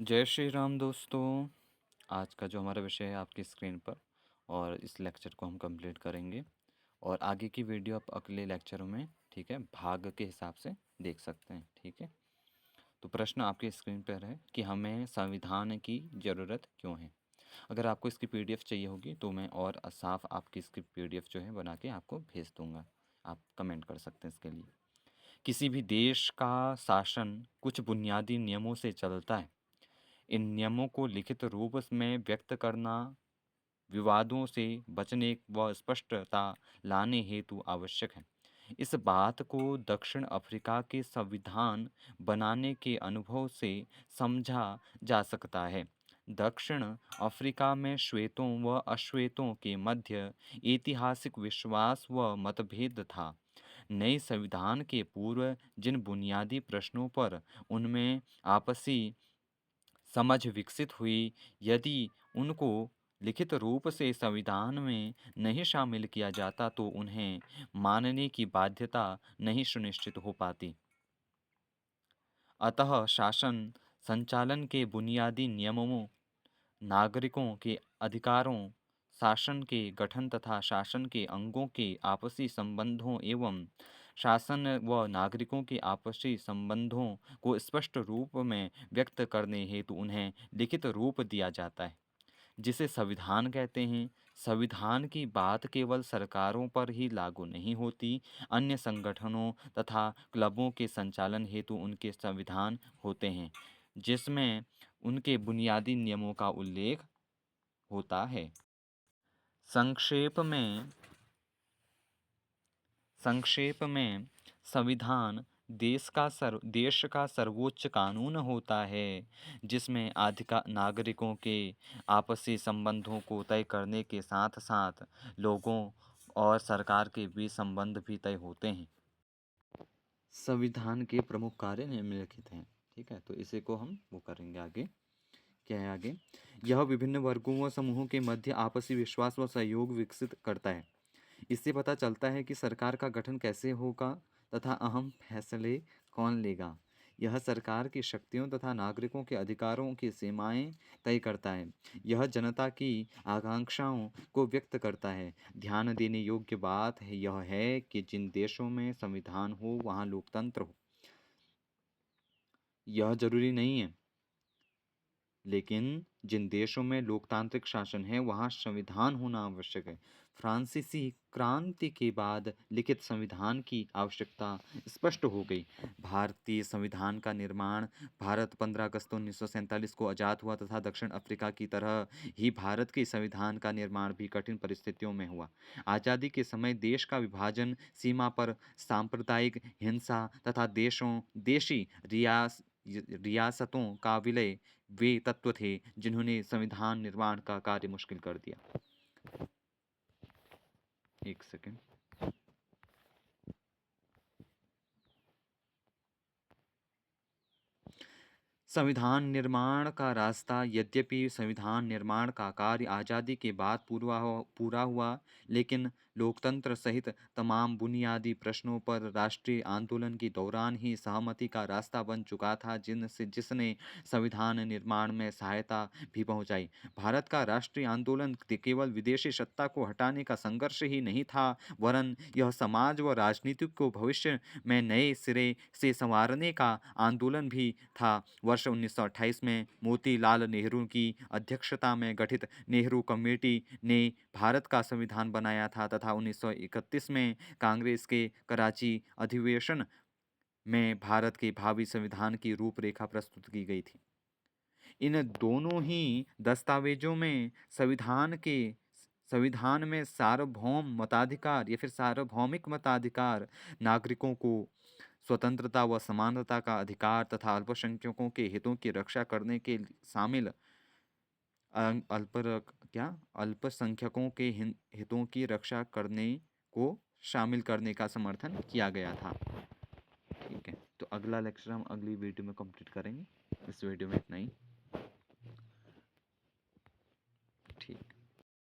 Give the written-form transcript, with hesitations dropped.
जय श्री राम दोस्तों। आज का जो हमारा विषय है आपकी स्क्रीन पर, और इस लेक्चर को हम कंप्लीट करेंगे। और आगे की वीडियो आप अगले लेक्चरों में, ठीक है, भाग के हिसाब से देख सकते हैं। ठीक है, तो प्रश्न आपकी स्क्रीन पर है कि हमें संविधान की ज़रूरत क्यों है। अगर आपको इसकी पीडीएफ चाहिए होगी तो मैं और साफ आपकी इसकी पीडीएफ जो है बना के आपको भेज दूंगा। आप कमेंट कर सकते हैं इसके लिए। किसी भी देश का शासन कुछ बुनियादी नियमों से चलता है। इन नियमों को लिखित रूप में व्यक्त करना विवादों से बचने व स्पष्टता लाने हेतु आवश्यक है। इस बात को दक्षिण अफ्रीका के संविधान बनाने के अनुभव से समझा जा सकता है। दक्षिण अफ्रीका में श्वेतों व अश्वेतों के मध्य ऐतिहासिक विश्वास व मतभेद था। नए संविधान के पूर्व जिन बुनियादी प्रश्नों पर उनमें आपसी समझ विकसित हुई, यदि उनको लिखित रूप से संविधान में नहीं शामिल किया जाता तो उन्हें मानने की बाध्यता नहीं सुनिश्चित हो पाती। अतः शासन संचालन के बुनियादी नियमों, नागरिकों के अधिकारों, शासन के गठन तथा शासन के अंगों के आपसी संबंधों एवं शासन व नागरिकों के आपसी संबंधों को स्पष्ट रूप में व्यक्त करने हेतु उन्हें लिखित रूप दिया जाता है, जिसे संविधान कहते हैं। संविधान की बात केवल सरकारों पर ही लागू नहीं होती, अन्य संगठनों तथा क्लबों के संचालन हेतु उनके संविधान होते हैं, जिसमें उनके बुनियादी नियमों का उल्लेख होता है। संक्षेप में संविधान देश का सर्वोच्च कानून होता है, जिसमें नागरिकों के आपसी संबंधों को तय करने के साथ साथ लोगों और सरकार के बीच संबंध भी तय होते हैं। संविधान के प्रमुख कार्य निम्नलिखित हैं। ठीक है, तो इसे को हम वो करेंगे आगे। क्या है आगे? यह विभिन्न वर्गों व समूहों के मध्य आपसी विश्वास व सहयोग विकसित करता है। इससे पता चलता है कि सरकार का गठन कैसे होगा तथा अहम फैसले कौन लेगा। यह सरकार की शक्तियों तथा नागरिकों के अधिकारों की सीमाएं तय करता है। यह जनता की आकांक्षाओं को व्यक्त करता है। ध्यान देने योग्य बात यह है कि जिन देशों में संविधान हो वहाँ लोकतंत्र हो, यह जरूरी नहीं है, लेकिन जिन देशों में लोकतांत्रिक शासन है वहाँ संविधान होना आवश्यक है। फ्रांसीसी क्रांति के बाद लिखित संविधान की आवश्यकता स्पष्ट हो गई। भारतीय संविधान का निर्माण भारत 15 अगस्त 1947 को आज़ाद हुआ तथा दक्षिण अफ्रीका की तरह ही भारत के संविधान का निर्माण भी कठिन परिस्थितियों में हुआ। आज़ादी के समय देश का विभाजन, सीमा पर सांप्रदायिक हिंसा तथा देशी रियासतों का विलय वे तत्व थे जिन्होंने संविधान निर्माण का कार्य मुश्किल कर दिया। एक सेकेंड। संविधान निर्माण का रास्ता। यद्यपि संविधान निर्माण का कार्य आज़ादी के बाद पूरा हुआ, लेकिन लोकतंत्र सहित तमाम बुनियादी प्रश्नों पर राष्ट्रीय आंदोलन के दौरान ही सहमति का रास्ता बन चुका था, जिसने संविधान निर्माण में सहायता भी पहुंचाई। भारत का राष्ट्रीय आंदोलन केवल विदेशी सत्ता को हटाने का संघर्ष ही नहीं था, वरन यह समाज व राजनीति को भविष्य में नए सिरे से संवारने का आंदोलन भी था। वर्ष 1928 में मोतीलाल नेहरू की अध्यक्षता में गठित नेहरू कमेटी ने भारत का संविधान बनाया था तथा 1931 में कांग्रेस के कराची अधिवेशन में भारत के भावी संविधान की रूपरेखा प्रस्तुत की गई थी। इन दोनों ही दस्तावेजों में संविधान में सार्वभौम मताधिकार या फिर सार्वभौमिक मताधिकार, नागरिकों को स्वतंत्रता व समानता का अधिकार तथा अल्पसंख्यकों के हितों की रक्षा करने के शामिल अल्पसंख्यकों के हितों की रक्षा करने को शामिल करने का समर्थन किया गया था। ठीक है, तो अगला लेक्चर हम अगली वीडियो में कंप्लीट करेंगे। इस वीडियो में इतना ही।